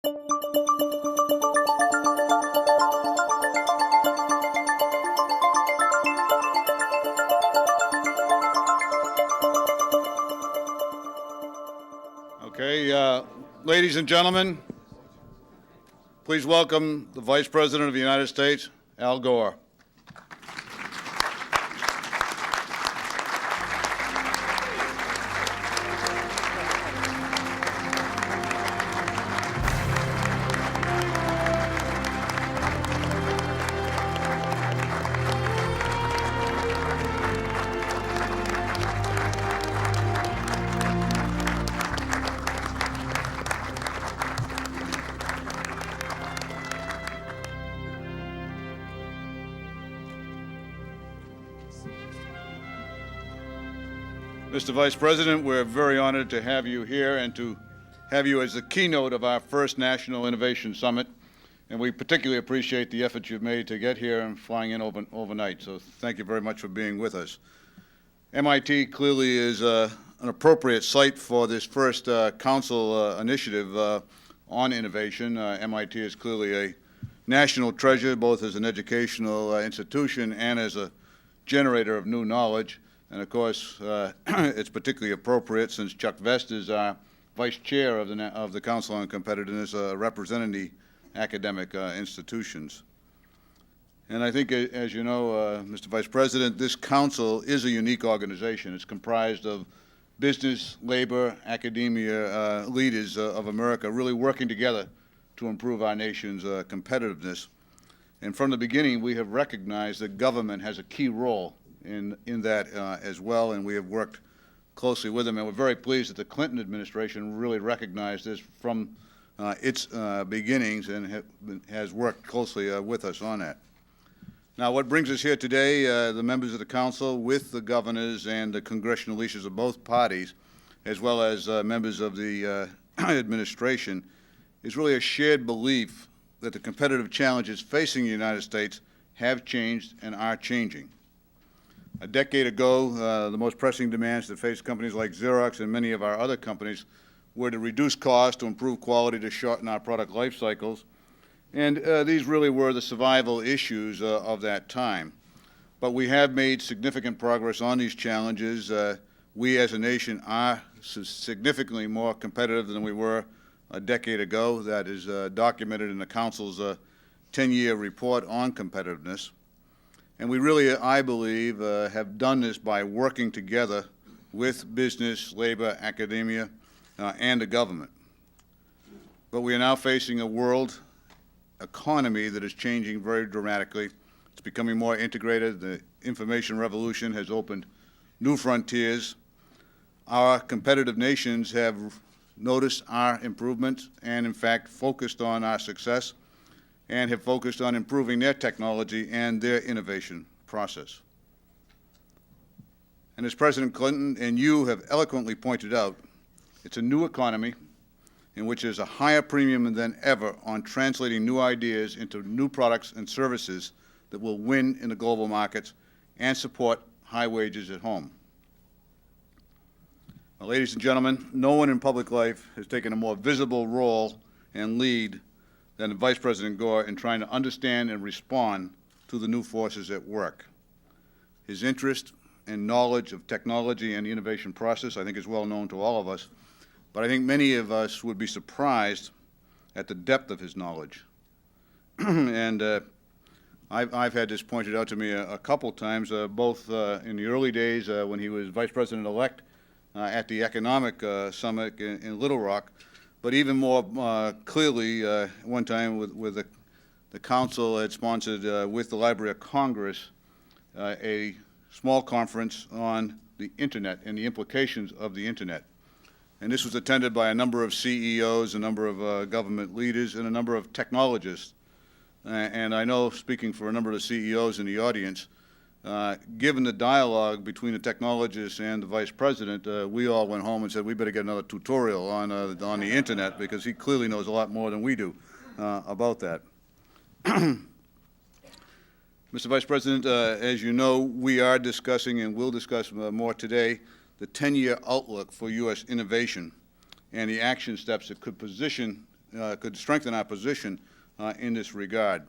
Okay, ladies and gentlemen, please welcome the Vice President of the United States, Al Gore. Mr. Vice President, we're very honored to have you here and to have you as the keynote of our first National Innovation Summit. And we particularly appreciate the effort you've made to get here and flying in overnight. So thank you very much for being with us. MIT clearly is an appropriate site for this first council initiative on innovation. MIT is clearly a national treasure, both as an educational institution and as a generator of new knowledge. And of course, it's particularly appropriate since Chuck Vest is our Vice Chair of the Council on Competitiveness, representing the academic institutions. And I think, as you know, Mr. Vice President, this council is a unique organization. It's comprised of business, labor, academia leaders of America really working together to improve our nation's competitiveness. And from the beginning, we have recognized that government has a key role in that as well, and we have worked closely with them. And we're very pleased that the Clinton administration really recognized this from its beginnings and has worked closely with us on that. Now, what brings us here today, the members of the Council with the governors and the congressional leaders of both parties, as well as members of the administration, is really a shared belief that the competitive challenges facing the United States have changed and are changing. A decade ago, the most pressing demands that faced companies like Xerox and many of our other companies were to reduce costs, to improve quality, to shorten our product life cycles. And these really were the survival issues of that time. But we have made significant progress on these challenges. We as a nation are significantly more competitive than we were a decade ago. That is documented in the Council's 10-year report on competitiveness. And we really, I believe, have done this by working together with business, labor, academia, and the government. But we are now facing a world economy that is changing very dramatically. It's becoming more integrated. The information revolution has opened new frontiers. Our competitive nations have noticed our improvements and, in fact, focused on our success and have focused on improving their technology and their innovation process. And as President Clinton and you have eloquently pointed out, it's a new economy in which there's a higher premium than ever on translating new ideas into new products and services that will win in the global markets and support high wages at home. Now, ladies and gentlemen, no one in public life has taken a more visible role and lead than Vice President Gore in trying to understand and respond to the new forces at work. His interest and knowledge of technology and the innovation process, I think, is well known to all of us, but I think many of us would be surprised at the depth of his knowledge. And I've had this pointed out to me a couple times, both in the early days when he was Vice President-elect at the Economic Summit in Little Rock, but even more clearly, one time with the Council had sponsored with the Library of Congress a small conference on the Internet and the implications of the Internet. And this was attended by a number of CEOs, a number of government leaders, and a number of technologists. And I know, speaking for a number of the CEOs in the audience, given the dialogue between the technologists and the Vice President, we all went home and said, we better get another tutorial on the Internet, because he clearly knows a lot more than we do about that. Mr. Vice President, as you know, we are discussing and will discuss more today the 10-year outlook for U.S. innovation and the action steps that could position could strengthen our position in this regard.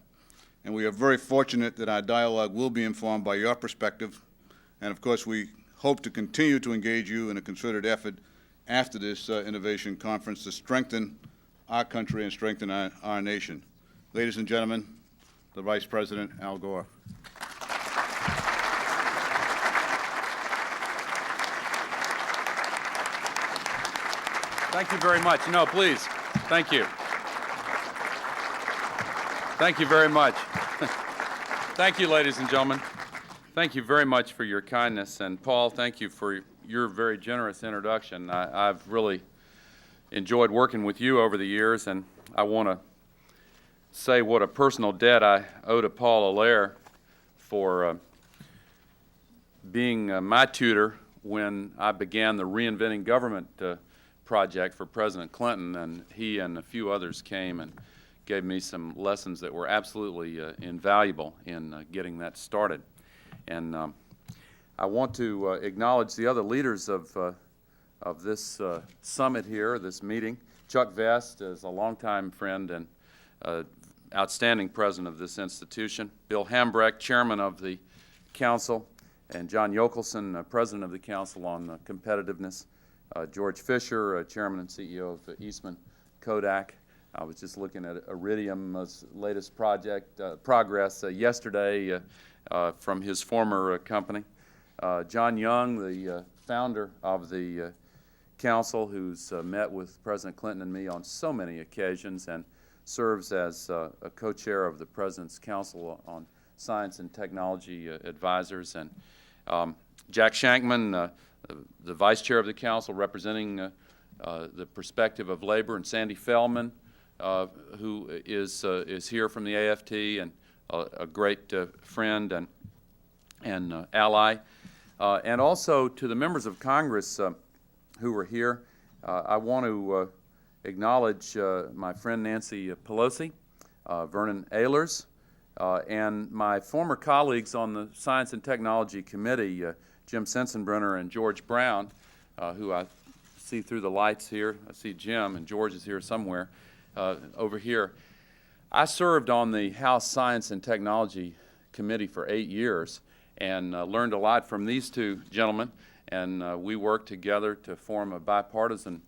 And we are very fortunate that our dialogue will be informed by your perspective. And of course, we hope to continue to engage you in a concerted effort after this innovation conference to strengthen our country and strengthen our nation. Ladies and gentlemen, the Vice President, Al Gore. Thank you very much. No, please. Thank you. Thank you very much. Thank you, ladies and gentlemen. Thank you very much for your kindness. And Paul, thank you for your very generous introduction. I've really enjoyed working with you over the years, and I want to say what a personal debt I owe to Paul Allaire for being my tutor when I began the Reinventing Government project for President Clinton, and he and a few others came and gave me some lessons that were absolutely invaluable in getting that started. And I want to acknowledge the other leaders of this summit here, this meeting. Chuck Vest is a longtime friend and outstanding president of this institution. Bill Hambrecht, chairman of the council, and John Yokelson, president of the Council on Competitiveness. George Fisher, chairman and CEO of Eastman Kodak. I was just looking at Iridium's latest progress yesterday from his former company. John Young, the founder of the council, who's met with President Clinton and me on so many occasions and serves as a co-chair of the President's Council on Science and Technology Advisors. And Jack Shankman, the vice chair of the council, representing the perspective of labor, and Sandy Feldman, who is here from the AFT and a great friend and ally. And also to the members of Congress who were here, I want to acknowledge my friend Nancy Pelosi, Vernon Ehlers, and my former colleagues on the Science and Technology Committee, Jim Sensenbrenner and George Brown, who I see through the lights here. I see Jim, and George is here somewhere over here. I served on the House Science and Technology Committee for 8 years and learned a lot from these two gentlemen, and we worked together to form a bipartisan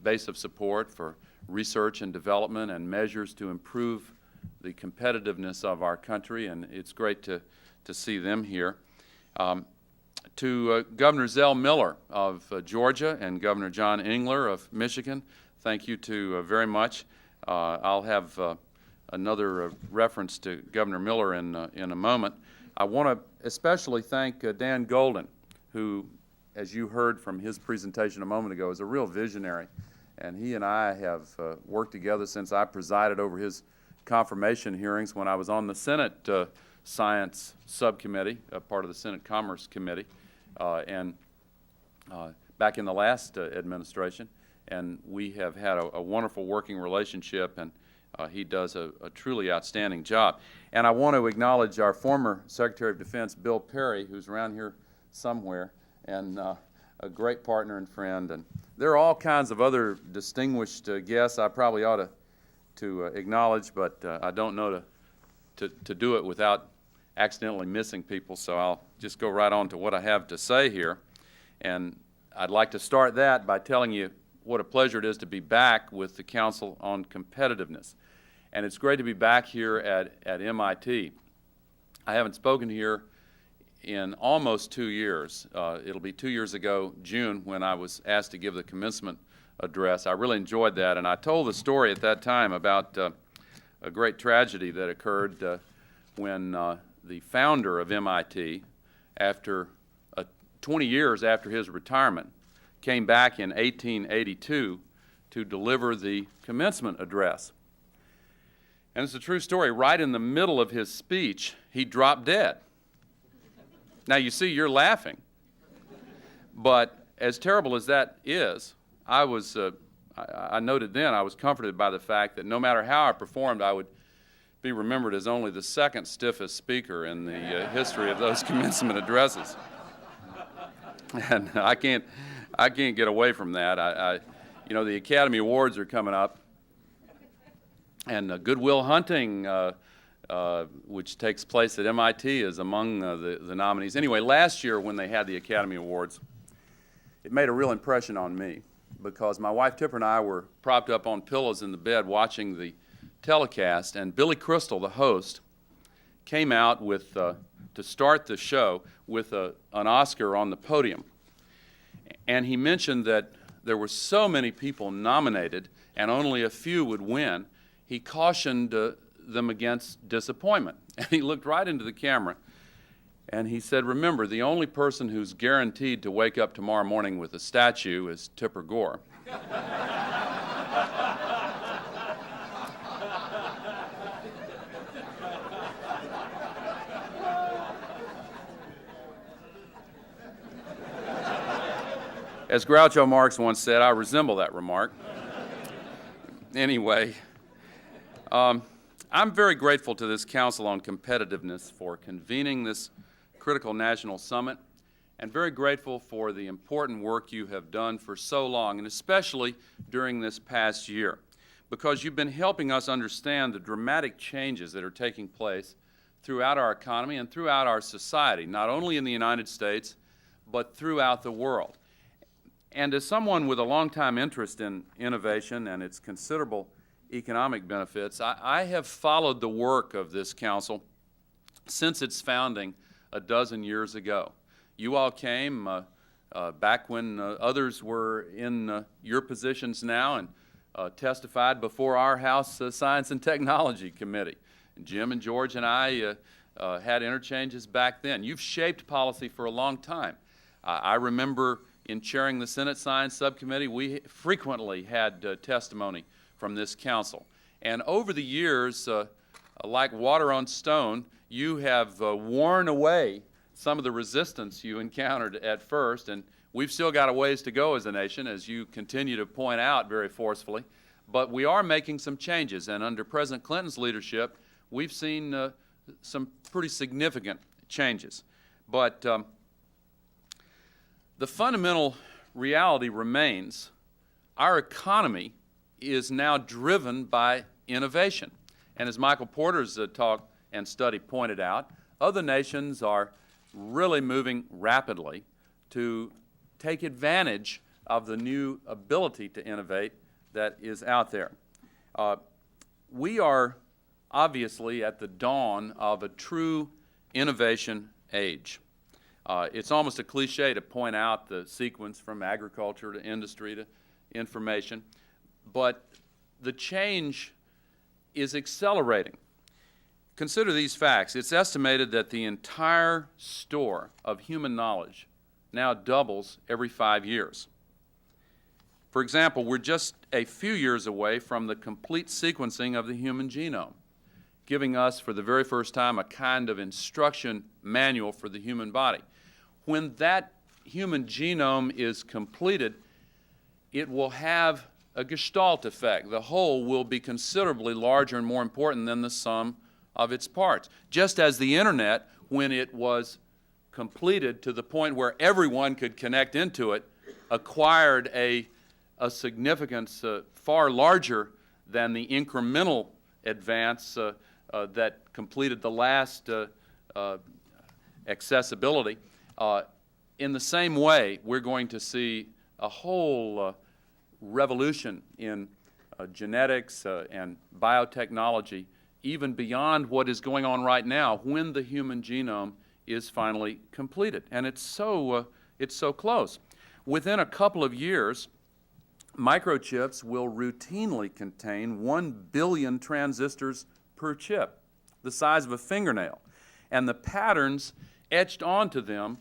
base of support for research and development and measures to improve the competitiveness of our country, and it's great to see them here. To Governor Zell Miller of Georgia and Governor John Engler of Michigan, thank you two very much. I'll have another reference to Governor Miller in a moment. I want to especially thank Dan Golden, who, as you heard from his presentation a moment ago, is a real visionary. And he and I have worked together since I presided over his confirmation hearings when I was on the Senate Science Subcommittee, part of the Senate Commerce Committee, and back in the last administration. And we have had a wonderful working relationship, and he does a truly outstanding job. And I want to acknowledge our former Secretary of Defense, Bill Perry, who's around here somewhere, and a great partner and friend. And there are all kinds of other distinguished guests I probably ought to acknowledge, but I don't know to do it without accidentally missing people, so I'll just go right on to what I have to say here. And I'd like to start that by telling you what a pleasure it is to be back with the Council on Competitiveness. And it's great to be back here at MIT. I haven't spoken here in almost 2 years. It'll be 2 years ago, June, when I was asked to give the commencement address. I really enjoyed that, and I told the story at that time about a great tragedy that occurred when the founder of MIT, after 20 years after his retirement, came back in 1882 to deliver the commencement address. And it's a true story. Right in the middle of his speech, he dropped dead. Now, you see, you're laughing. But as terrible as that is, I noted then I was comforted by the fact that no matter how I performed, I would be remembered as only the second stiffest speaker in the history of those commencement addresses. And I can't get away from that. You know, the Academy Awards are coming up, and Good Will Hunting, which takes place at MIT, is among the nominees. Anyway, last year when they had the Academy Awards, it made a real impression on me because my wife Tipper and I were propped up on pillows in the bed watching the telecast, and Billy Crystal, the host, came out with, to start the show with an Oscar on the podium. And he mentioned that there were so many people nominated and only a few would win. He cautioned them against disappointment. And he looked right into the camera and he said, remember, the only person who's guaranteed to wake up tomorrow morning with a statue is Tipper Gore. As Groucho Marx once said, I resemble that remark. Anyway, I'm very grateful to this Council on Competitiveness for convening this critical national summit, and very grateful for the important work you have done for so long, and especially during this past year, because you've been helping us understand the dramatic changes that are taking place throughout our economy and throughout our society, not only in the United States, but throughout the world. And as someone with a long-time interest in innovation and its considerable economic benefits, I have followed the work of this council since its founding a dozen years ago. You all came back when others were in your positions now and testified before our House Science and Technology Committee. And Jim and George and I had interchanges back then. You've shaped policy for a long time. I remember in chairing the Senate Science Subcommittee, we frequently had testimony from this council. And over the years, like water on stone, you have worn away some of the resistance you encountered at first, and we've still got a ways to go as a nation, as you continue to point out very forcefully. But we are making some changes, and under President Clinton's leadership, we've seen some pretty significant changes. But the fundamental reality remains our economy is now driven by innovation. And as Michael Porter's talk and study pointed out, other nations are really moving rapidly to take advantage of the new ability to innovate that is out there. We are obviously at the dawn of a true innovation age. It's almost a cliche to point out the sequence from agriculture to industry to information, but the change is accelerating. Consider these facts. It's estimated that the entire store of human knowledge now doubles every 5 years. For example, we're just a few years away from the complete sequencing of the human genome, giving us for the very first time a kind of instruction manual for the human body. When that human genome is completed, it will have a gestalt effect. The whole will be considerably larger and more important than the sum of its parts. Just as the internet, when it was completed to the point where everyone could connect into it, acquired a significance far larger than the incremental advance that completed the last accessibility. In the same way, we're going to see a whole revolution in genetics and biotechnology, even beyond what is going on right now when the human genome is finally completed. And it's so close. Within a couple of years, microchips will routinely contain 1 billion transistors per chip, the size of a fingernail. And the patterns etched onto them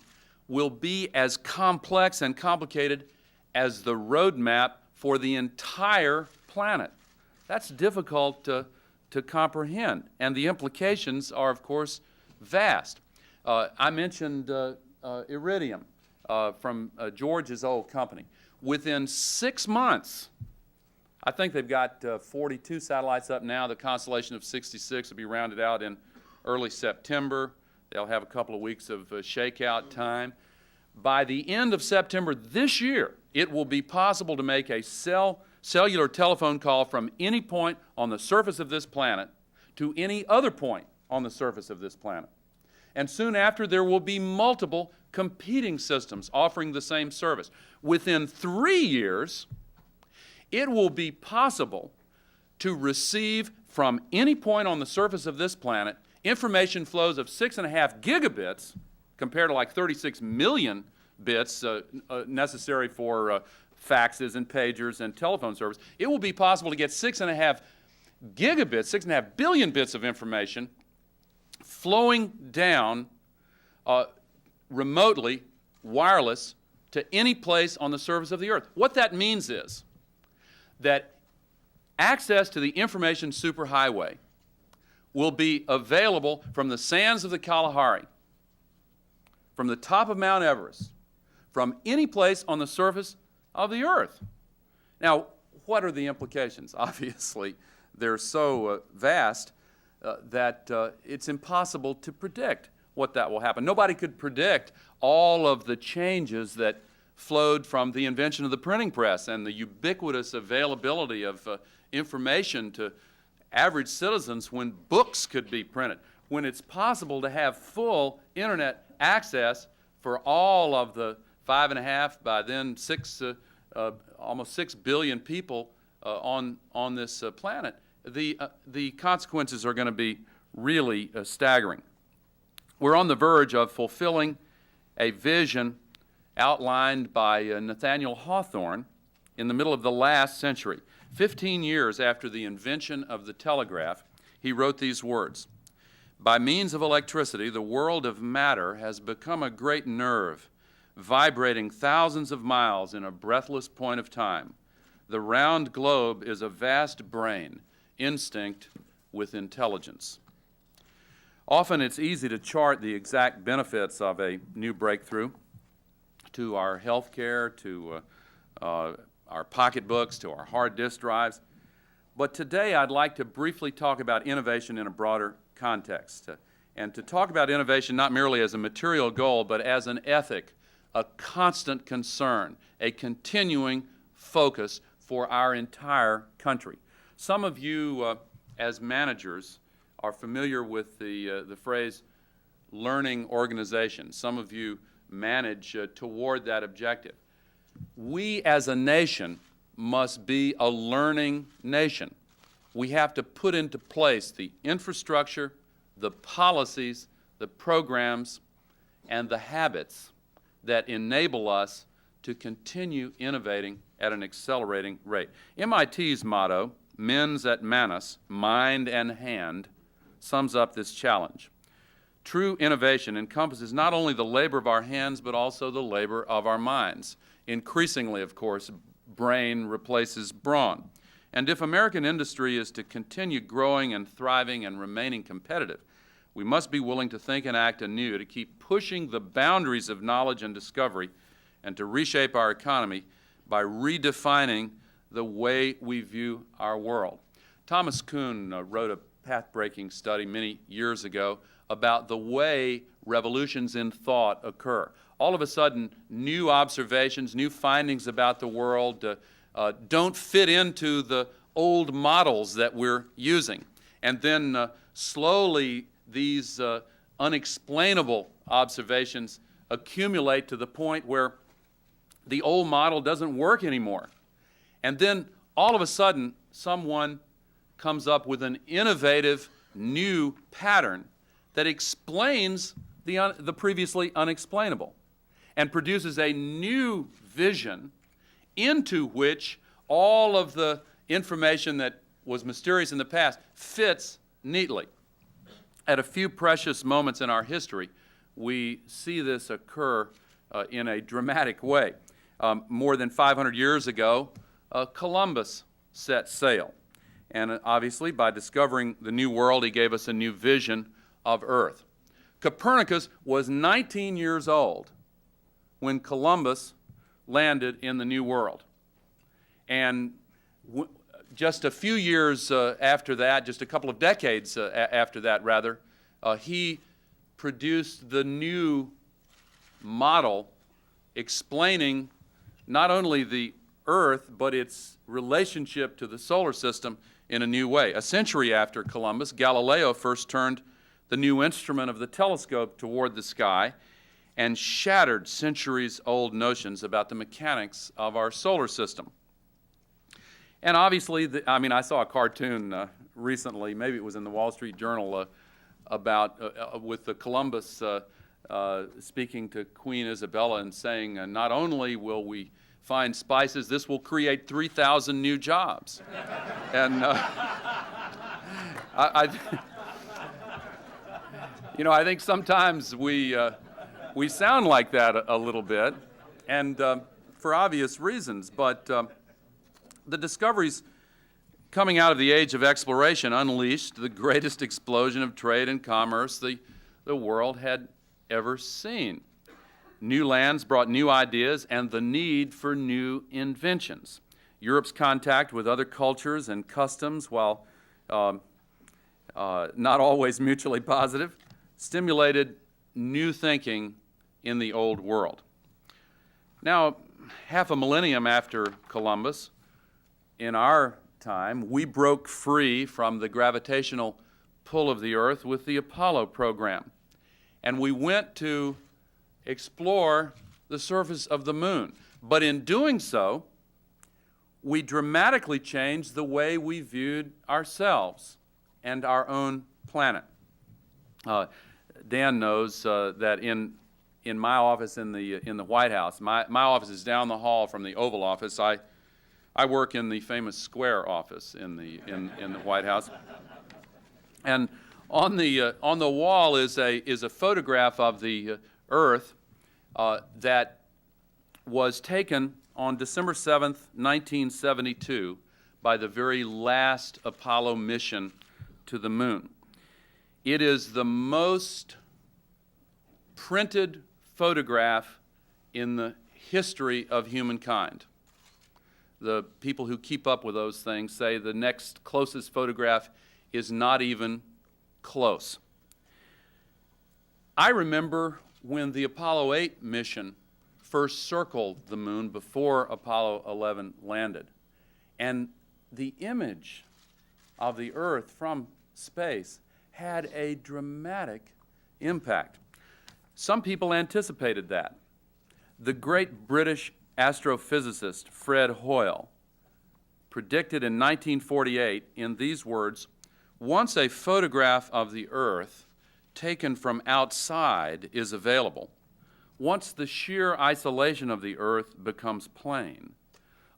will be as complex and complicated as the roadmap for the entire planet. That's difficult to comprehend, and the implications are, of course, vast. I mentioned Iridium from George's old company. Within 6 months, I think they've got 42 satellites up now. The constellation of 66 will be rounded out in early September. They'll have a couple of weeks of shakeout time. by the end of September this year, it will be possible to make a cellular telephone call from any point on the surface of this planet to any other point on the surface of this planet. And soon after, there will be multiple competing systems offering the same service. Within 3 years, it will be possible to receive from any point on the surface of this planet information flows of 6.5 gigabits compared to like 36 million bits necessary for faxes and pagers and telephone service. It will be possible to get 6.5 gigabits, 6.5 billion bits of information flowing down remotely, wireless, to any place on the surface of the earth. What that means is that access to the information superhighway will be available from the sands of the Kalahari, from the top of Mount Everest, from any place on the surface of the earth. Now, what are the implications? Obviously, they're so vast that it's impossible to predict what that will happen. Nobody could predict all of the changes that flowed from the invention of the printing press and the ubiquitous availability of information to average citizens when books could be printed, when it's possible to have full internet access for all of the 5.5 by then almost 6 billion people on this planet. The consequences are going to be really staggering. We're on the verge of fulfilling a vision outlined by Nathaniel Hawthorne in the middle of the last century. 15 years after the invention of the telegraph, he wrote these words: "By means of electricity, the world of matter has become a great nerve, vibrating thousands of miles in a breathless point of time. The round globe is a vast brain, instinct with intelligence." Often it's easy to chart the exact benefits of a new breakthrough to our health care, to our pocketbooks, to our hard disk drives. But today I'd like to briefly talk about innovation in a broader context, and to talk about innovation not merely as a material goal, but as an ethic, a constant concern, a continuing focus for our entire country. Some of you, as managers, are familiar with the phrase learning organization. Some of you manage toward that objective. We as a nation must be a learning nation. We have to put into place the infrastructure, the policies, the programs, and the habits that enable us to continue innovating at an accelerating rate. MIT's motto, mens et manus, mind and hand, sums up this challenge. True innovation encompasses not only the labor of our hands, but also the labor of our minds. Increasingly, of course, brain replaces brawn. And if American industry is to continue growing and thriving and remaining competitive, we must be willing to think and act anew, to keep pushing the boundaries of knowledge and discovery, and to reshape our economy by redefining the way we view our world. Thomas Kuhn wrote a path-breaking study many years ago about the way revolutions in thought occur. All of a sudden, new observations, new findings about the world don't fit into the old models that we're using. And then slowly these unexplainable observations accumulate to the point where the old model doesn't work anymore. And then all of a sudden, someone comes up with an innovative new pattern that explains the previously unexplainable and produces a new vision into which all of the information that was mysterious in the past fits neatly. At a few precious moments in our history, we see this occur in a dramatic way. More than 500 years ago, Columbus set sail. And obviously, by discovering the New World, he gave us a new vision of Earth. Copernicus was 19 years old when Columbus landed in the New World. And just a few years after that, just a couple of decades after that, rather, he produced the new model explaining not only the Earth, but its relationship to the solar system in a new way. A century after Columbus, Galileo first turned the new instrument of the telescope toward the sky and shattered centuries-old notions about the mechanics of our solar system. And obviously, I saw a cartoon recently, maybe it was in the Wall Street Journal, about with the Columbus speaking to Queen Isabella and saying, not only will we find spices, this will create 3,000 new jobs. And I think sometimes we sound like that a little bit, and for obvious reasons, but the discoveries coming out of the age of exploration unleashed the greatest explosion of trade and commerce the world had ever seen. New lands brought new ideas and the need for new inventions. Europe's contact with other cultures and customs, while not always mutually positive, stimulated new thinking in the old world. Now, half a millennium after Columbus, in our time, we broke free from the gravitational pull of the Earth with the Apollo program. And we went to explore the surface of the moon. But in doing so, we dramatically changed the way we viewed ourselves and our own planet. Dan knows that in my office in the White House, my office is down the hall from the Oval Office. I work in the famous Square office in the White House, and on the wall is a photograph of the Earth that was taken on December 7th, 1972, by the very last Apollo mission to the moon. It is the most printed photograph in the history of humankind. The people who keep up with those things say the next closest photograph is not even close. I remember when the Apollo 8 mission first circled the moon before Apollo 11 landed, and the image of the Earth from space had a dramatic impact. Some people anticipated that. The great British astrophysicist Fred Hoyle predicted in 1948 in these words, "Once a photograph of the Earth taken from outside is available, once the sheer isolation of the Earth becomes plain,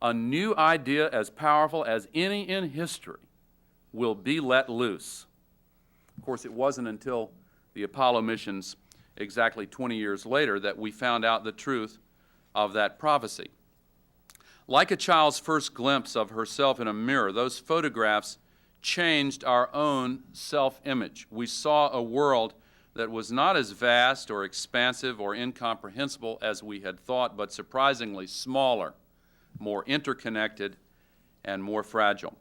a new idea as powerful as any in history will be let loose." Of course, it wasn't until the Apollo missions exactly 20 years later that we found out the truth of that prophecy. Like a child's first glimpse of herself in a mirror, those photographs changed our own self-image. We saw a world that was not as vast or expansive or incomprehensible as we had thought, but surprisingly smaller, more interconnected, and more fragile.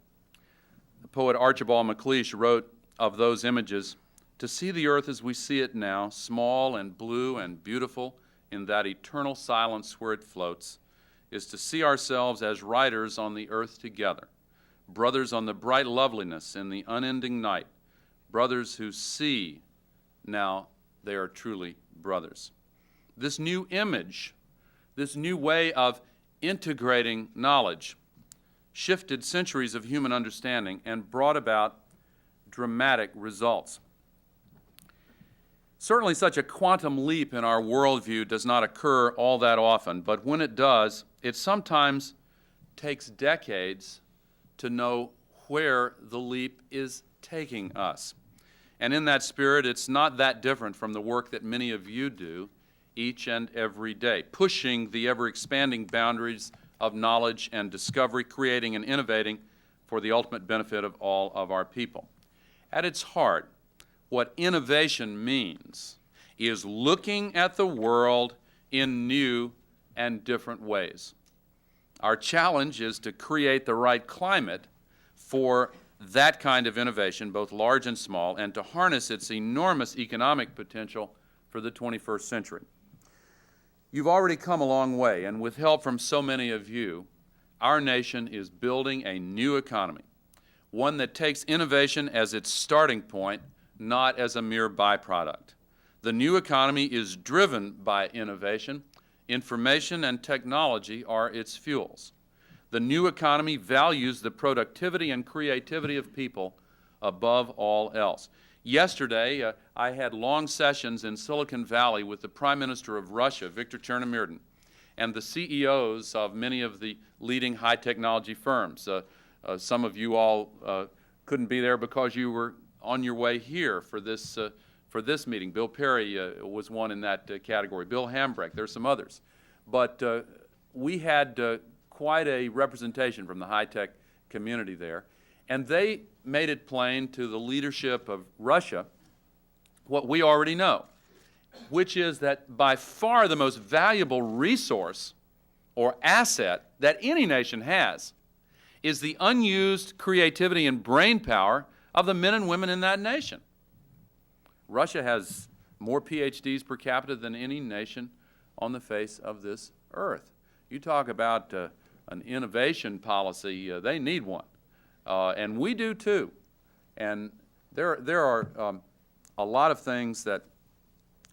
The poet Archibald MacLeish wrote of those images, "To see the Earth as we see it now, small and blue and beautiful in that eternal silence where it floats, is to see ourselves as riders on the Earth together, brothers on the bright loveliness in the unending night, brothers who see now they are truly brothers." This new image, this new way of integrating knowledge, shifted centuries of human understanding and brought about dramatic results. Certainly such a quantum leap in our worldview does not occur all that often, but when it does, it sometimes takes decades to know where the leap is taking us. And in that spirit, it's not that different from the work that many of you do each and every day, pushing the ever-expanding boundaries of knowledge and discovery, creating and innovating for the ultimate benefit of all of our people. At its heart, what innovation means is looking at the world in new and different ways. Our challenge is to create the right climate for that kind of innovation, both large and small, and to harness its enormous economic potential for the 21st century. You've already come a long way, and with help from so many of you, our nation is building a new economy, one that takes innovation as its starting point, not as a mere byproduct. The new economy is driven by innovation. Information and technology are its fuels. The new economy values the productivity and creativity of people above all else. Yesterday, I had long sessions in Silicon Valley with the Prime Minister of Russia, Viktor Chernomyrdin, and the CEOs of many of the leading high technology firms. Some of you all couldn't be there because you were on your way here for this meeting. Bill Perry was one in that category. Bill Hambrecht, there's some others. But we had quite a representation from the high-tech community there, and they made it plain to the leadership of Russia what we already know, which is that by far the most valuable resource or asset that any nation has is the unused creativity and brain power of the men and women in that nation. Russia has more PhDs per capita than any nation on the face of this earth. You talk about an innovation policy, they need one. And we do too. And there are a lot of things that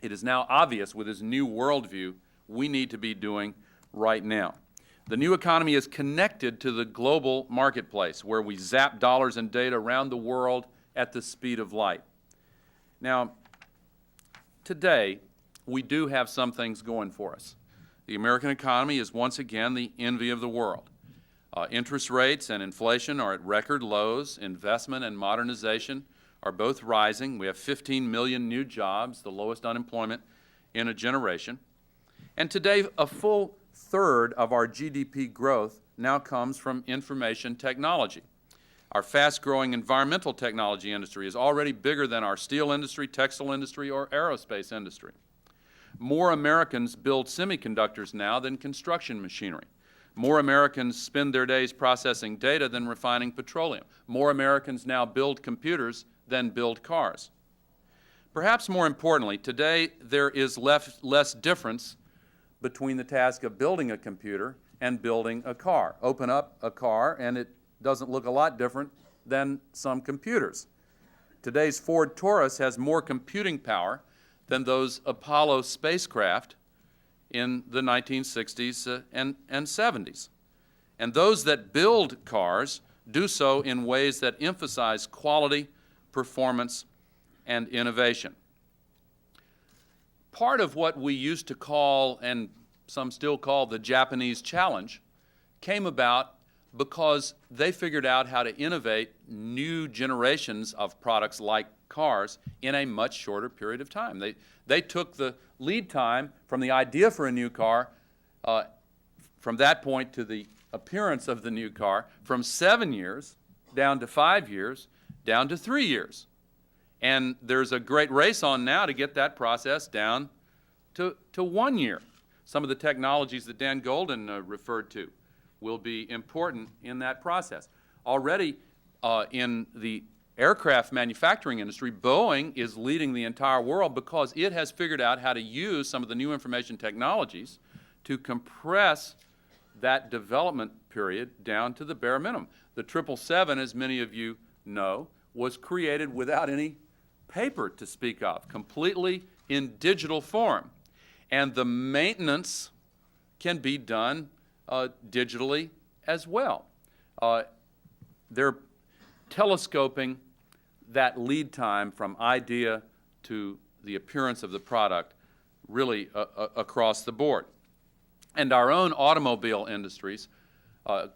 it is now obvious with this new worldview we need to be doing right now. The new economy is connected to the global marketplace where we zap dollars and data around the world at the speed of light. Now, today, we do have some things going for us. The American economy is once again the envy of the world. Interest rates and inflation are at record lows. Investment and modernization are both rising. We have 15 million new jobs, the lowest unemployment in a generation. And today, a full third of our GDP growth now comes from information technology. Our fast-growing environmental technology industry is already bigger than our steel industry, textile industry, or aerospace industry. More Americans build semiconductors now than construction machinery. More Americans spend their days processing data than refining petroleum. More Americans now build computers than build cars. Perhaps more importantly, today there is less difference between the task of building a computer and building a car. Open up a car and it doesn't look a lot different than some computers. Today's Ford Taurus has more computing power than those Apollo spacecraft in the 1960s and 70s. And those that build cars do so in ways that emphasize quality, performance, and innovation. Part of what we used to call, and some still call, the Japanese challenge came about because they figured out how to innovate new generations of products like cars in a much shorter period of time. They took the lead time from the idea for a new car, from that point to the appearance of the new car, from 7 years down to 5 years, down to 3 years. And there's a great race on now to get that process down to 1 year. Some of the technologies that Dan Golden referred to will be important in that process. Already in the aircraft manufacturing industry, Boeing is leading the entire world because it has figured out how to use some of the new information technologies to compress that development period down to the bare minimum. The 777, as many of you know, was created without any paper to speak of, completely in digital form. And the maintenance can be done digitally as well. They're telescoping that lead time from idea to the appearance of the product really across the board. And our own automobile industries,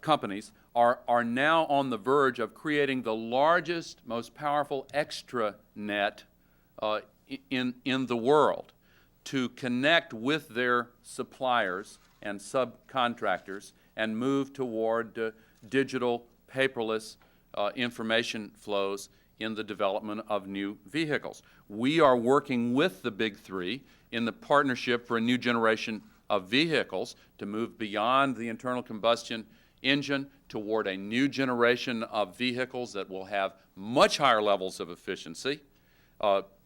companies, are now on the verge of creating the largest, most powerful extranet in the world to connect with their suppliers and subcontractors and move toward digital, paperless information flows in the development of new vehicles. We are working with the big three in the partnership for a new generation of vehicles to move beyond the internal combustion engine toward a new generation of vehicles that will have much higher levels of efficiency,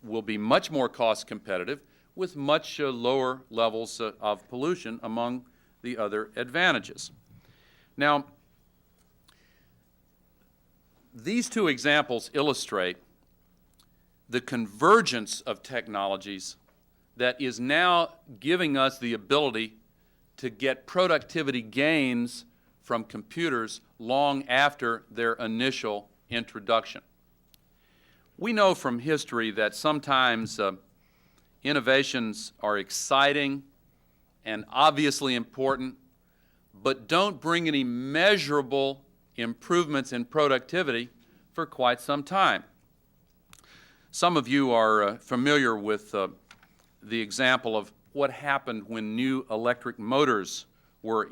will be much more cost competitive, with much lower levels of pollution among the other advantages. Now, these two examples illustrate the convergence of technologies that is now giving us the ability to get productivity gains from computers long after their initial introduction. We know from history that sometimes innovations are exciting and obviously important, but don't bring any measurable improvements in productivity for quite some time. Some of you are familiar with the example of what happened when new electric motors were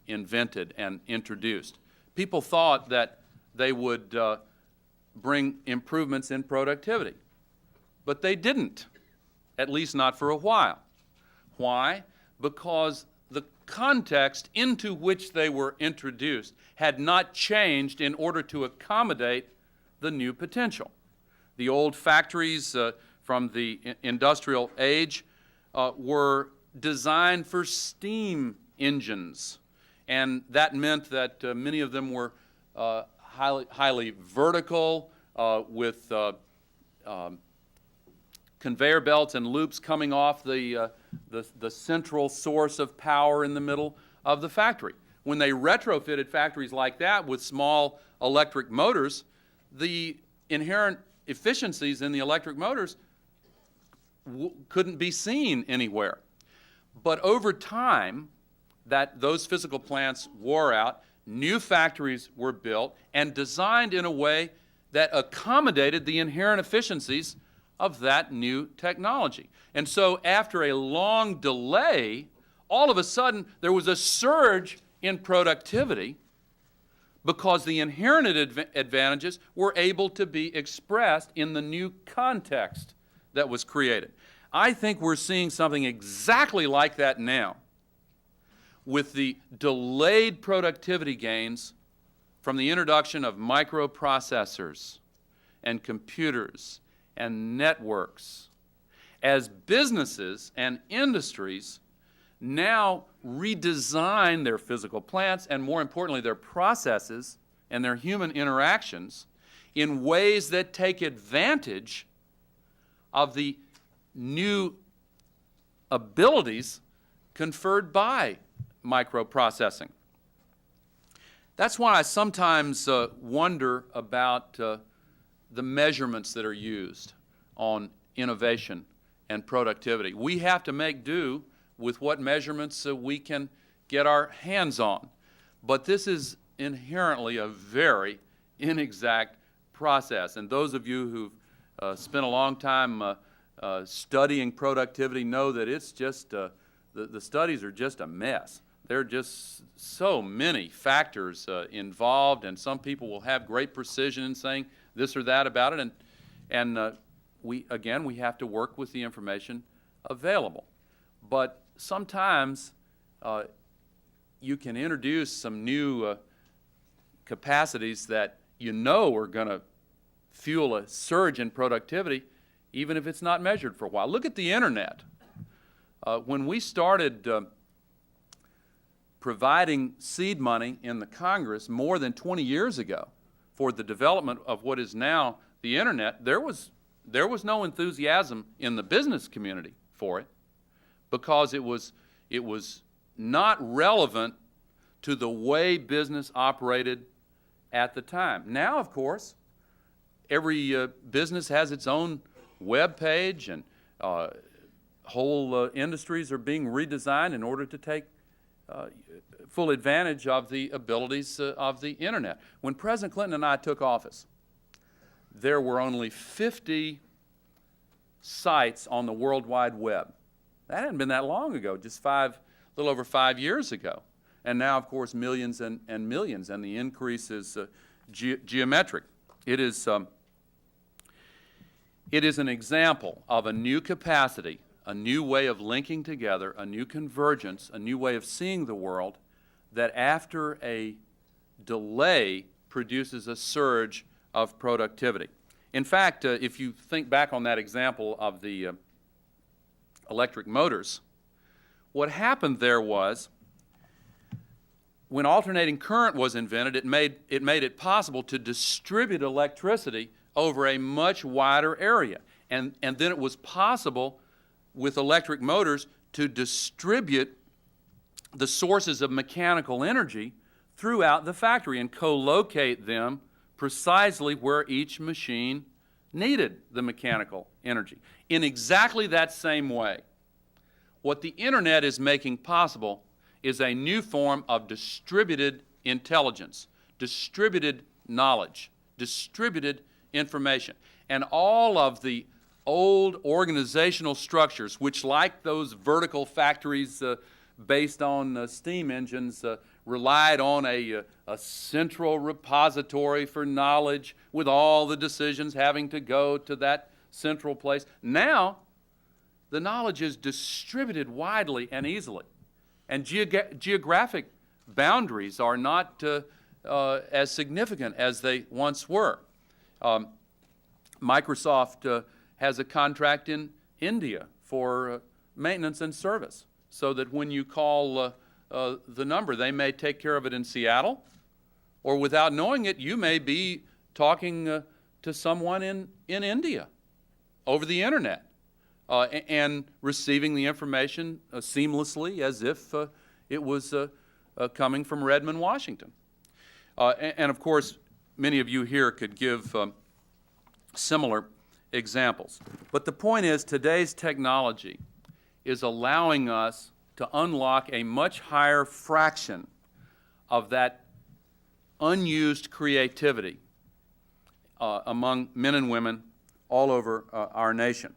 invented and introduced. People thought that they would bring improvements in productivity, but they didn't, at least not for a while. Why? Because the context into which they were introduced had not changed in order to accommodate the new potential. The old factories from the industrial age were designed for steam engines, and that meant that many of them were highly vertical with conveyor belts and loops coming off the central source of power in the middle of the factory. When they retrofitted factories like that with small electric motors, the inherent efficiencies in the electric motors couldn't be seen anywhere. But over time, those physical plants wore out, new factories were built and designed in a way that accommodated the inherent efficiencies of that new technology. And so after a long delay, all of a sudden there was a surge in productivity because the inherent advantages were able to be expressed in the new context that was created. I think we're seeing something exactly like that now with the delayed productivity gains from the introduction of microprocessors and computers and networks, as businesses and industries now redesign their physical plants and, more importantly, their processes and their human interactions in ways that take advantage of the new abilities conferred by microprocessing. That's why I sometimes wonder about the measurements that are used on innovation and productivity. We have to make do with what measurements we can get our hands on. But this is inherently a very inexact process. And those of you who've spent a long time studying productivity know that it's just, the studies are just a mess. There are just so many factors involved, and some people will have great precision in saying this or that about it, and we have to work with the information available. But sometimes you can introduce some new capacities that you know are going to fuel a surge in productivity, even if it's not measured for a while. Look at the internet. When we started providing seed money in the Congress more than 20 years ago for the development of what is now the internet, there was no enthusiasm in the business community for it because it was not relevant to the way business operated at the time. Now, of course, every business has its own web page, and whole industries are being redesigned in order to take full advantage of the abilities of the internet. When President Clinton and I took office, there were only 50 sites on the World Wide Web. That hadn't been that long ago, just a little over 5 years ago. And now, of course, millions and millions, and the increase is geometric. It is an example of a new capacity, a new way of linking together, a new convergence, a new way of seeing the world that after a delay produces a surge of productivity. In fact, if you think back on that example of the electric motors, what happened there was when alternating current was invented, it made it possible to distribute electricity over a much wider area. And then it was possible with electric motors to distribute the sources of mechanical energy throughout the factory and co-locate them precisely where each machine needed the mechanical energy. In exactly that same way, what the Internet is making possible is a new form of distributed intelligence, distributed knowledge, distributed information. And all of the old organizational structures, which, like those vertical factories based on steam engines, relied on a central repository for knowledge with all the decisions having to go to that central place. Now, the knowledge is distributed widely and easily. And geographic boundaries are not as significant as they once were. Microsoft has a contract in India for maintenance and service, so that when you call the number, they may take care of it in Seattle, or without knowing it, you may be talking to someone in India over the Internet. And receiving the information seamlessly as if it was coming from Redmond, Washington. And of course, many of you here could give similar examples. But the point is, today's technology is allowing us to unlock a much higher fraction of that unused creativity among men and women all over our nation.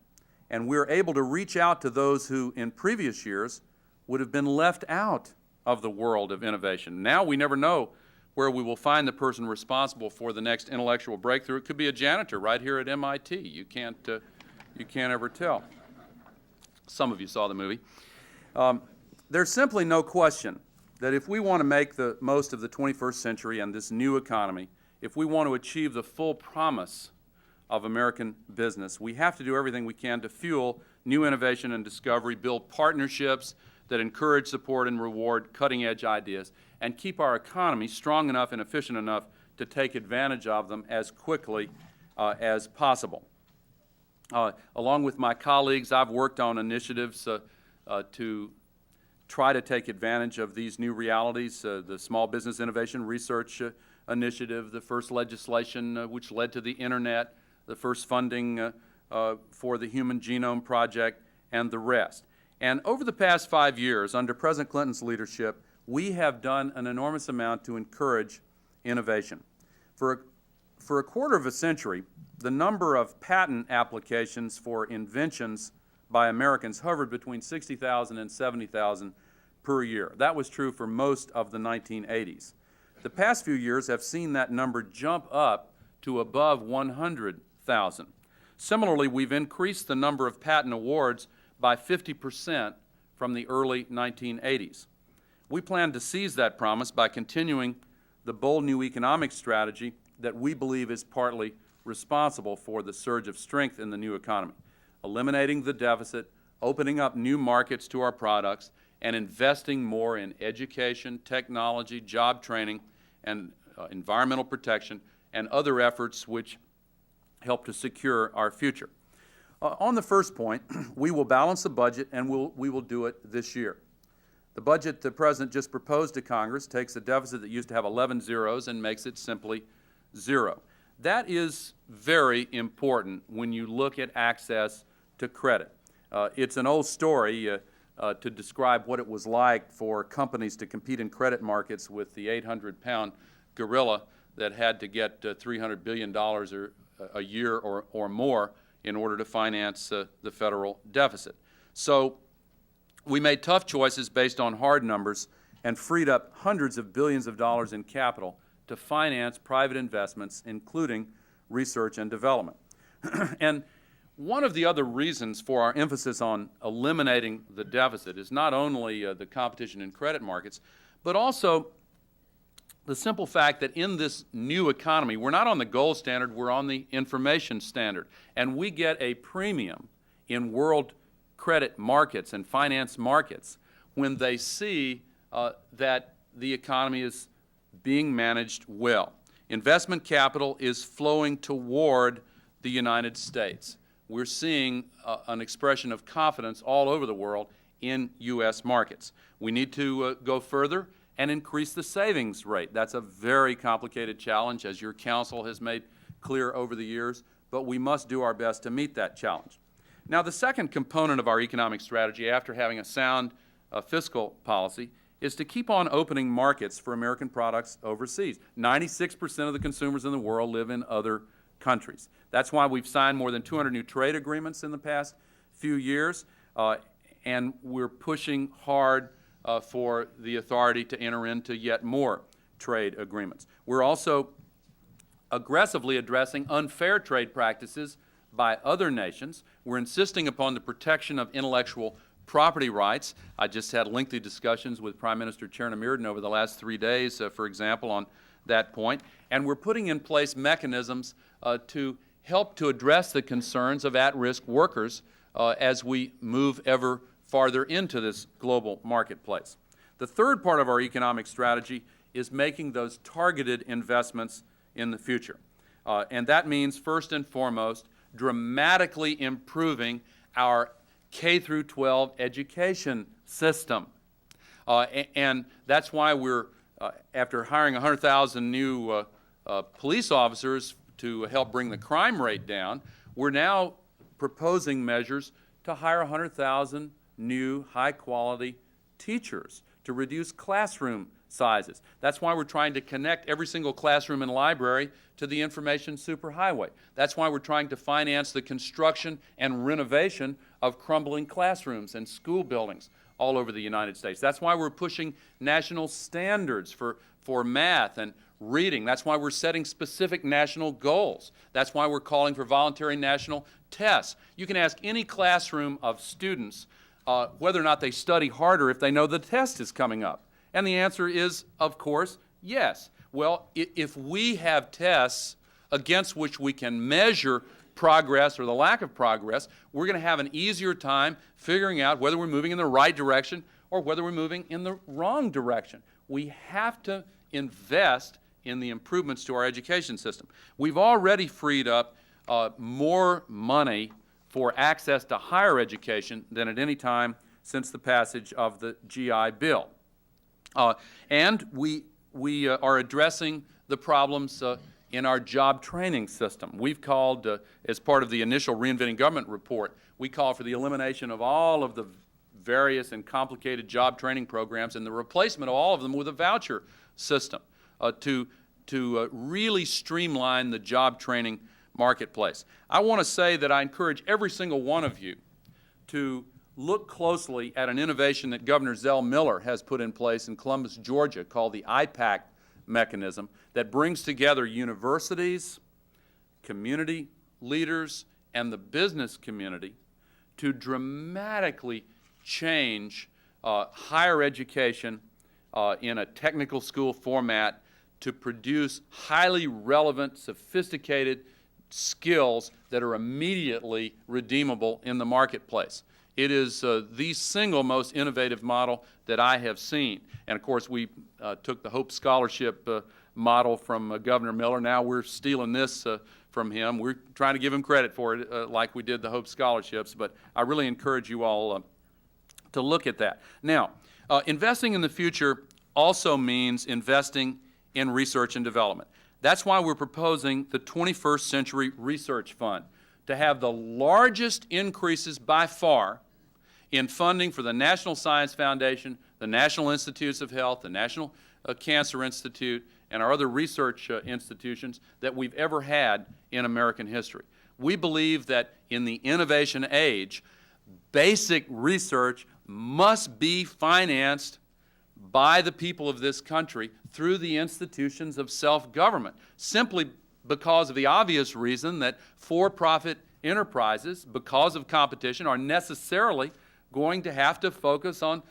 And we're able to reach out to those who in previous years would have been left out of the world of innovation. Now we never know where we will find the person responsible for the next intellectual breakthrough. It could be a janitor right here at MIT. You can't ever tell. Some of you saw the movie. There's simply no question that if we want to make the most of the 21st century and this new economy, if we want to achieve the full promise of American business, we have to do everything we can to fuel new innovation and discovery, build partnerships that encourage, support, and reward cutting-edge ideas, and keep our economy strong enough and efficient enough to take advantage of them as quickly as possible. Along with my colleagues, I've worked on initiatives to try to take advantage of these new realities, the Small Business Innovation Research Initiative, the first legislation which led to the Internet, the first funding for the Human Genome Project, and the rest. And over the past 5 years, under President Clinton's leadership, we have done an enormous amount to encourage innovation. For a quarter of a century, the number of patent applications for inventions by Americans hovered between 60,000 and 70,000 per year. That was true for most of the 1980s. The past few years have seen that number jump up to above 100,000. Similarly, we've increased the number of patent awards by 50% from the early 1980s. We plan to seize that promise by continuing the bold new economic strategy that we believe is partly responsible for the surge of strength in the new economy, eliminating the deficit, opening up new markets to our products, and investing more in education, technology, job training, and environmental protection, and other efforts which help to secure our future. On the first point, we will balance the budget, and we will do it this year. The budget the President just proposed to Congress takes a deficit that used to have 11 zeros and makes it simply 0. That is very important when you look at access to credit. It's an old story to describe what it was like for companies to compete in credit markets with the 800-pound gorilla that had to get $300 billion a year or more in order to finance the federal deficit. So we made tough choices based on hard numbers and freed up hundreds of billions of dollars in capital to finance private investments, including research and development. And one of the other reasons for our emphasis on eliminating the deficit is not only the competition in credit markets, but also the simple fact that in this new economy, we're not on the gold standard, we're on the information standard. And we get a premium in world credit markets and finance markets when they see that the economy is being managed well. Investment capital is flowing toward the United States. We're seeing an expression of confidence all over the world in U.S. markets. We need to go further and increase the savings rate. That's a very complicated challenge, as your counsel has made clear over the years, but we must do our best to meet that challenge. Now, the second component of our economic strategy, after having a sound fiscal policy, is to keep on opening markets for American products overseas. 96% of the consumers in the world live in other countries. That's why we've signed more than 200 new trade agreements in the past few years, and we're pushing hard for the authority to enter into yet more trade agreements. We're also aggressively addressing unfair trade practices by other nations. We're insisting upon the protection of intellectual property rights. I just had lengthy discussions with Prime Minister Chernomyrdin over the last 3 days, for example, on that point. And we're putting in place mechanisms to help to address the concerns of at-risk workers as we move ever farther into this global marketplace. The third part of our economic strategy is making those targeted investments in the future. And that means, first and foremost, dramatically improving our K through 12 education system. And that's why we're, after hiring 100,000 new police officers to help bring the crime rate down, we're now proposing measures to hire 100,000 new high-quality teachers to reduce classroom sizes. That's why we're trying to connect every single classroom and library to the information superhighway. That's why we're trying to finance the construction and renovation of crumbling classrooms and school buildings all over the United States. That's why we're pushing national standards for math and reading. That's why we're setting specific national goals. That's why we're calling for voluntary national tests. You can ask any classroom of students whether or not they study harder if they know the test is coming up. And the answer is, of course, yes. Well, if we have tests against which we can measure progress or the lack of progress, we're going to have an easier time figuring out whether we're moving in the right direction or whether we're moving in the wrong direction. We have to invest in the improvements to our education system. We've already freed up more money for access to higher education than at any time since the passage of the GI Bill. And we are addressing the problems in our job training system. We've called, as part of the initial Reinventing Government report, we call for the elimination of all of the various and complicated job training programs and the replacement of all of them with a voucher system to really streamline the job training marketplace. I want to say that I encourage every single one of you to look closely at an innovation that Governor Zell Miller has put in place in Columbus, Georgia, called the IPAC mechanism, that brings together universities, community leaders, and the business community to dramatically change higher education in a technical school format to produce highly relevant, sophisticated skills that are immediately redeemable in the marketplace. It is the single most innovative model that I have seen. And of course, we took the Hope Scholarship model from Governor Miller. Now we're stealing this from him. We're trying to give him credit for it like we did the Hope Scholarships, but I really encourage you all to look at that. Now, investing in the future also means investing in research and development. That's why we're proposing the 21st Century Research Fund, to have the largest increases by far in funding for the National Science Foundation, the National Institutes of Health, the National Cancer Institute, and our other research institutions that we've ever had in American history. We believe that in the innovation age, basic research must be financed by the people of this country through the institutions of self-government, simply because of the obvious reason that for-profit enterprises, because of competition, are necessarily going to have to focus on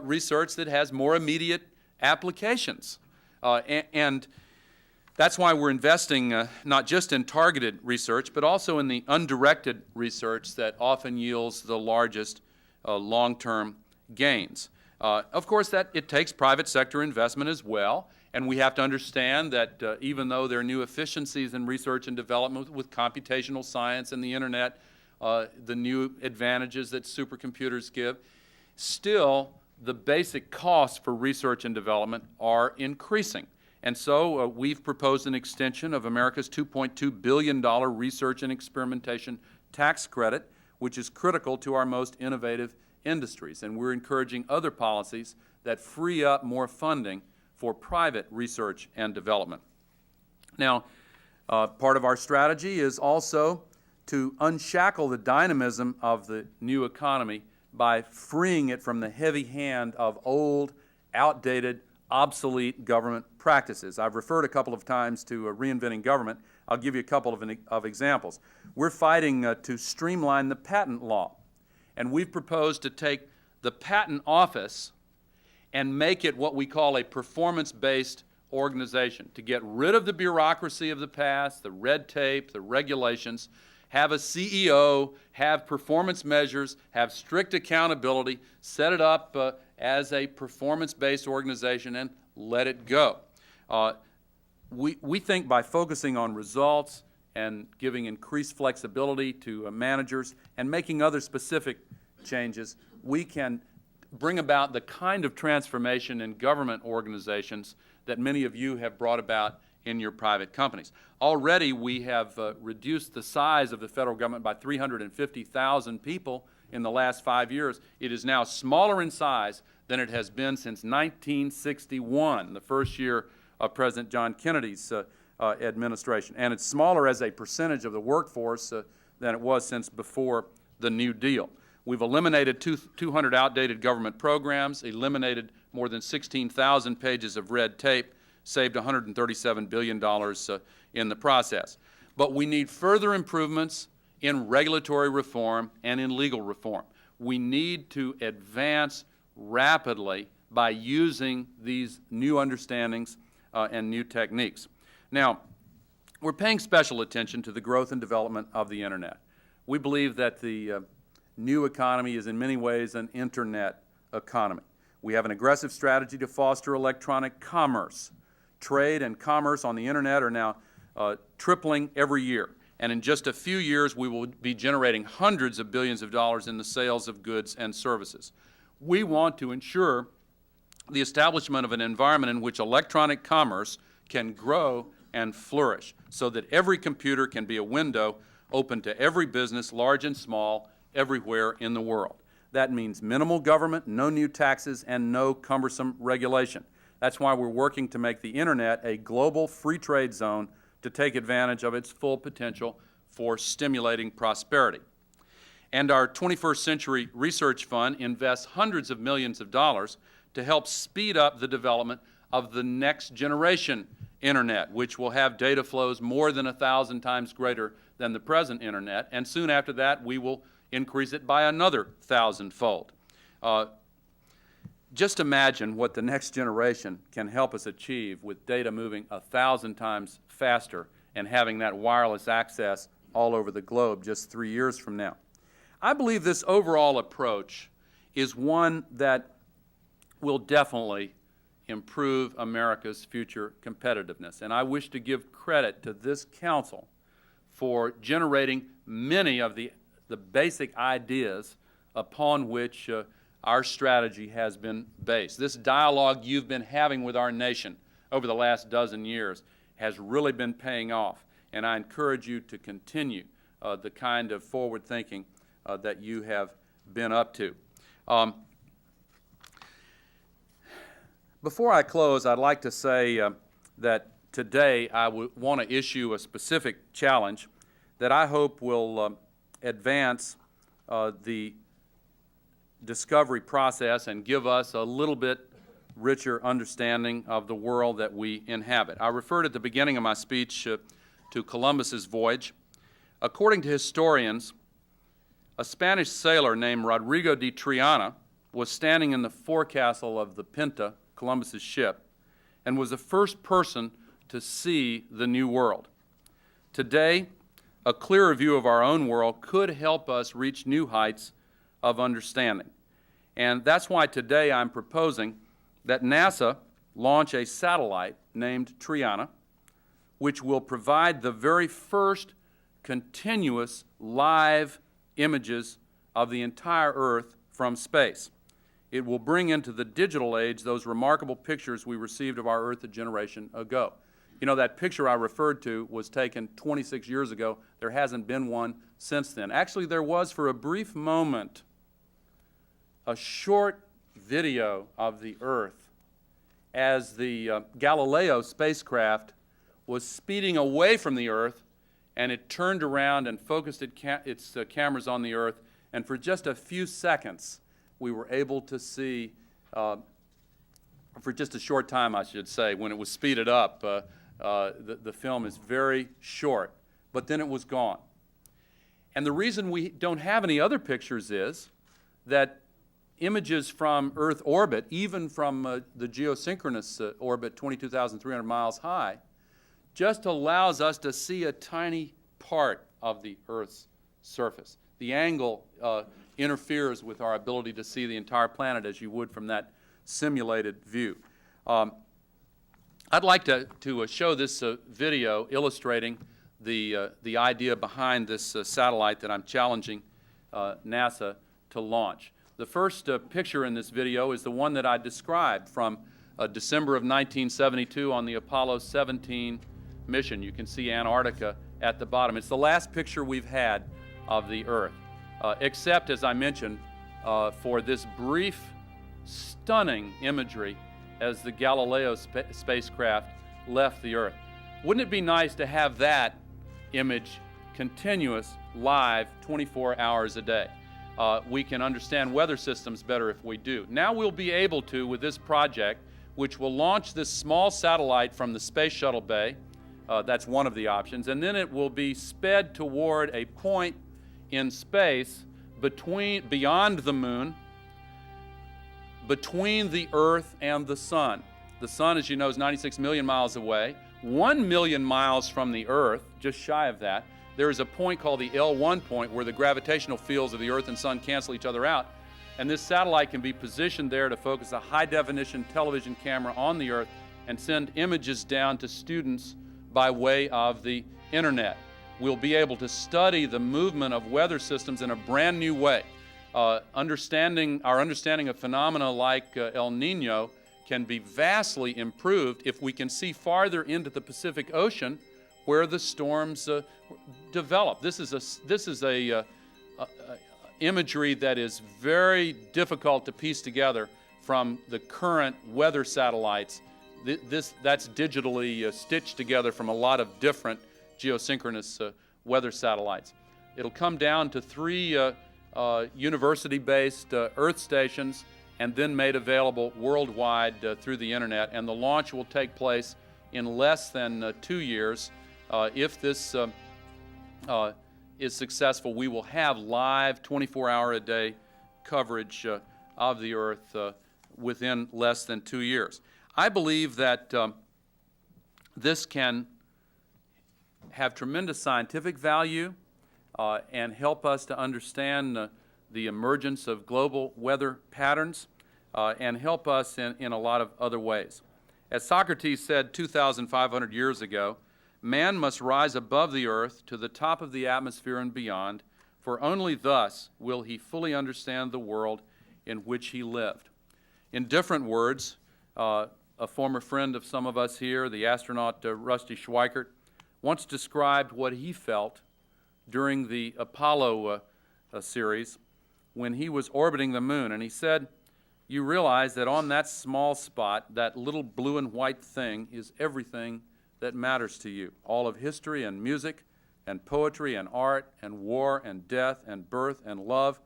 research that has more immediate applications. And that's why we're investing not just in targeted research, but also in the undirected research that often yields the largest long-term gains. Of course, it takes private sector investment as well, and we have to understand that even though there are new efficiencies in research and development with computational science and the internet, the new advantages that supercomputers give, still the basic costs for research and development are increasing. And so we've proposed an extension of America's $2.2 billion research and experimentation tax credit, which is critical to our most innovative industries. And we're encouraging other policies that free up more funding for private research and development. Now, part of our strategy is also to unshackle the dynamism of the new economy by freeing it from the heavy hand of old, outdated, obsolete government practices. I've referred a couple of times to reinventing government. I'll give you a couple of examples. We're fighting to streamline the patent law, and we've proposed to take the patent office and make it what we call a performance-based organization, to get rid of the bureaucracy of the past, the red tape, the regulations, have a CEO, have performance measures, have strict accountability, set it up as a performance-based organization and let it go. We think by focusing on results and giving increased flexibility to managers and making other specific changes, we can bring about the kind of transformation in government organizations that many of you have brought about in your private companies. Already we have reduced the size of the federal government by 350,000 people in the last 5 years. It is now smaller in size than it has been since 1961, the first year of President John Kennedy's administration. And it's smaller as a percentage of the workforce than it was since before the New Deal. We've eliminated 200 outdated government programs, eliminated more than 16,000 pages of red tape, saved $137 billion in the process. But we need further improvements in regulatory reform and in legal reform. We need to advance rapidly by using these new understandings and new techniques. Now, we're paying special attention to the growth and development of the Internet. We believe that the new economy is in many ways an Internet economy. We have an aggressive strategy to foster electronic commerce. Trade and commerce on the Internet are now tripling every year. And in just a few years, we will be generating hundreds of billions of dollars in the sales of goods and services. We want to ensure the establishment of an environment in which electronic commerce can grow and flourish so that every computer can be a window open to every business, large and small, everywhere in the world. That means minimal government, no new taxes, and no cumbersome regulation. That's why we're working to make the Internet a global free trade zone to take advantage of its full potential for stimulating prosperity. And our 21st Century Research Fund invests hundreds of millions of dollars to help speed up the development of the next generation Internet, which will have data flows more than 1,000 times greater than the present Internet, and soon after that we will increase it by another 1,000-fold. Just imagine what the next generation can help us achieve with data moving 1,000 times faster and having that wireless access all over the globe just 3 years from now. I believe this overall approach is one that will definitely improve America's future competitiveness. And I wish to give credit to this Council for generating many of the basic ideas upon which our strategy has been based. This dialogue you've been having with our nation over the last dozen years has really been paying off, and I encourage you to continue the kind of forward thinking that you have been up to. Before I close, I'd like to say that today I want to issue a specific challenge that I hope will advance the discovery process and give us a little bit richer understanding of the world that we inhabit. I referred at the beginning of my speech to Columbus's voyage. According to historians, a Spanish sailor named Rodrigo de Triana was standing in the forecastle of the Pinta, Columbus's ship, and was the first person to see the New World. Today, a clearer view of our own world could help us reach new heights of understanding. And that's why today I'm proposing that NASA launch a satellite named Triana, which will provide the very first continuous live images of the entire Earth from space. It will bring into the digital age those remarkable pictures we received of our Earth a generation ago. You know, that picture I referred to was taken 26 years ago. There hasn't been one since then. Actually, there was for a brief moment a short video of the Earth as the Galileo spacecraft was speeding away from the Earth, and it turned around and focused its cameras on the Earth, and for just a few seconds we were able to see, for just a short time I should say, when it was speeded up, the film is very short, but then it was gone. And the reason we don't have any other pictures is that images from Earth orbit, even from the geosynchronous orbit 22,300 miles high, just allows us to see a tiny part of the Earth's surface. The angle interferes with our ability to see the entire planet as you would from that simulated view. I'd like to show this video illustrating the idea behind this satellite that I'm challenging NASA to launch. The first picture in this video is the one that I described from December of 1972 on the Apollo 17 mission. You can see Antarctica at the bottom. It's the last picture we've had of the Earth, except, as I mentioned, for this brief, stunning imagery as the Galileo spacecraft left the Earth. Wouldn't it be nice to have that image continuous, live, 24 hours a day? We can understand weather systems better if we do. Now we'll be able to, with this project, which will launch this small satellite from the Space Shuttle Bay, that's one of the options, and then it will be sped toward a point in space beyond the Moon, between the Earth and the Sun. The Sun, as you know, is 96 million miles away. 1 million miles from the Earth, just shy of that, there is a point called the L1 point where the gravitational fields of the Earth and Sun cancel each other out. And this satellite can be positioned there to focus a high-definition television camera on the Earth and send images down to students by way of the Internet. We'll be able to study the movement of weather systems in a brand new way. Our understanding of phenomena like El Nino can be vastly improved if we can see farther into the Pacific Ocean where the storms develop. This is a imagery that is very difficult to piece together from the current weather satellites. That's digitally stitched together from a lot of different geosynchronous weather satellites. It'll come down to 3 university-based Earth stations and then made available worldwide through the Internet. And the launch will take place in less than 2 years. If this is successful, we will have live 24-hour-a-day coverage of the Earth within less than 2 years. I believe that this can have tremendous scientific value and help us to understand the emergence of global weather patterns and help us in a lot of other ways. As Socrates said 2,500 years ago, man must rise above the earth to the top of the atmosphere and beyond, for only thus will he fully understand the world in which he lived. In different words, a former friend of some of us here, the astronaut Rusty Schweikert, once described what he felt during the Apollo series when he was orbiting the moon. And he said, you realize that on that small spot, that little blue and white thing is everything that matters to you. All of history and music and poetry and art and war and death and birth and love,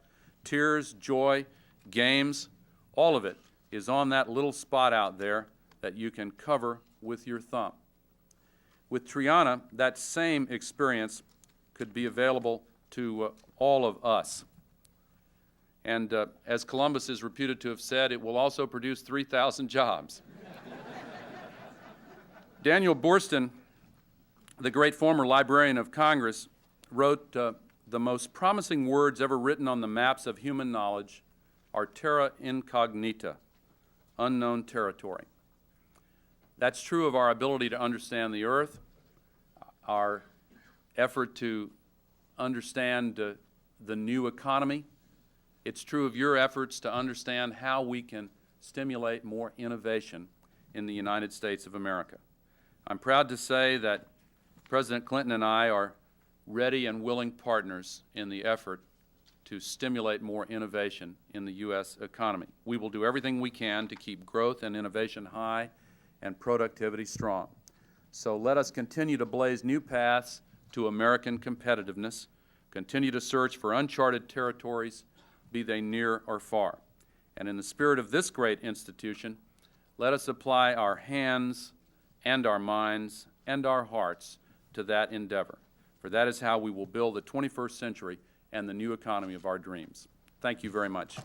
tears, joy, games, all of it is on that little spot out there that you can cover with your thumb. With Triana, that same experience could be available to all of us. And as Columbus is reputed to have said, it will also produce 3,000 jobs. Daniel Boorstin, the great former Librarian of Congress, wrote the most promising words ever written on the maps of human knowledge are terra incognita, unknown territory. That's true of our ability to understand the earth, our effort to understand the new economy. It's true of your efforts to understand how we can stimulate more innovation in the United States of America. I'm proud to say that President Clinton and I are ready and willing partners in the effort to stimulate more innovation in the U.S. economy. We will do everything we can to keep growth and innovation high and productivity strong. So let us continue to blaze new paths to American competitiveness, continue to search for uncharted territories, be they near or far. And in the spirit of this great institution, let us apply our hands and our minds and our hearts to that endeavor, for that is how we will build the 21st century and the new economy of our dreams. Thank you very much.